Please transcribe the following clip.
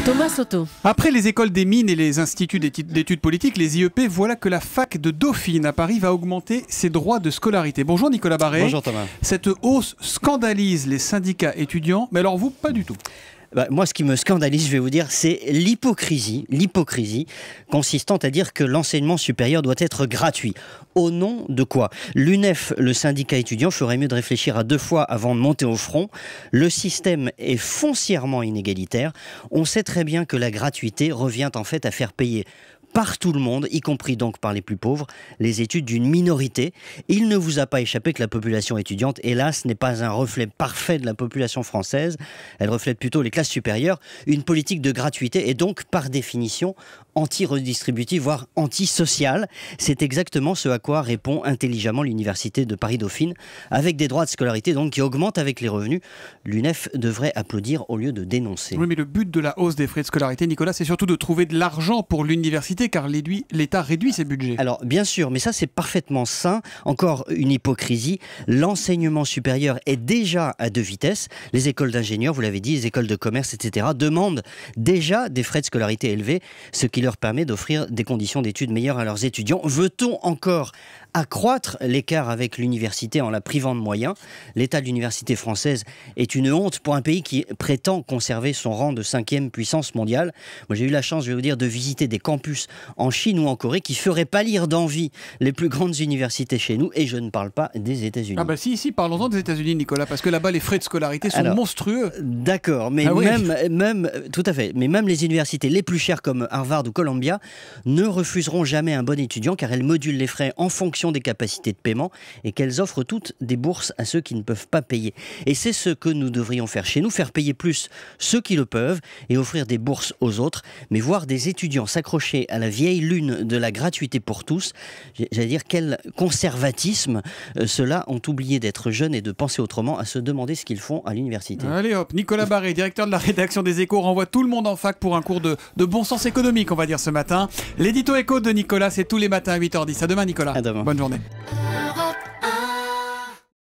Thomas Soto. Après les écoles des mines et les instituts d'études politiques, les IEP, voilà que la fac de Dauphine à Paris va augmenter ses droits de scolarité. Bonjour Nicolas Barré. Bonjour Thomas. Cette hausse scandalise les syndicats étudiants, mais alors vous, pas du tout. Moi, ce qui me scandalise, je vais vous dire, c'est l'hypocrisie consistant à dire que l'enseignement supérieur doit être gratuit. Au nom de quoi? L'UNEF, le syndicat étudiant, ferait mieux de réfléchir à 2 fois avant de monter au front. Le système est foncièrement inégalitaire. On sait très bien que la gratuité revient en fait à faire payer par tout le monde, y compris donc par les plus pauvres, les études d'une minorité. Il ne vous a pas échappé que la population étudiante, hélas, n'est pas un reflet parfait de la population française. Elle reflète plutôt les classes supérieures. Une politique de gratuité est donc, par définition, anti-redistributive, voire anti-sociale. C'est exactement ce à quoi répond intelligemment l'Université de Paris-Dauphine, avec des droits de scolarité donc qui augmentent avec les revenus. L'UNEF devrait applaudir au lieu de dénoncer. Oui, mais le but de la hausse des frais de scolarité, Nicolas, c'est surtout de trouver de l'argent pour l'université, car l'État réduit ses budgets. Alors, bien sûr, mais ça, c'est parfaitement sain. Encore une hypocrisie. L'enseignement supérieur est déjà à 2 vitesses. Les écoles d'ingénieurs, vous l'avez dit, les écoles de commerce, etc., demandent déjà des frais de scolarité élevés, ce qui leur permet d'offrir des conditions d'études meilleures à leurs étudiants. Veut-on encore accroître l'écart avec l'université en la privant de moyens? L'état de l'université française est une honte pour un pays qui prétend conserver son rang de 5e puissance mondiale. Moi, j'ai eu la chance, je vais vous dire, de visiter des campus en Chine ou en Corée qui feraient pâlir d'envie les plus grandes universités chez nous, et je ne parle pas des États-Unis. Ah bah si, parlons-en des États-Unis, Nicolas, parce que là-bas, les frais de scolarité sont monstrueux. D'accord, mais tout à fait, mais même les universités les plus chères comme Harvard ou Columbia ne refuseront jamais un bon étudiant, car elles modulent les frais en fonction des capacités de paiement et qu'elles offrent toutes des bourses à ceux qui ne peuvent pas payer. Et c'est ce que nous devrions faire chez nous, faire payer plus ceux qui le peuvent et offrir des bourses aux autres. Mais voir des étudiants s'accrocher à la vieille lune de la gratuité pour tous, j'allais dire quel conservatisme. Ceux-là ont oublié d'être jeunes et de penser autrement, à se demander ce qu'ils font à l'université. Allez hop, Nicolas Barré, directeur de la rédaction des Échos, renvoie tout le monde en fac pour un cours de bon sens économique, on va dire ce matin. L'édito Écho de Nicolas, c'est tous les matins à 8h10. À demain Nicolas. À demain. Bonne journée.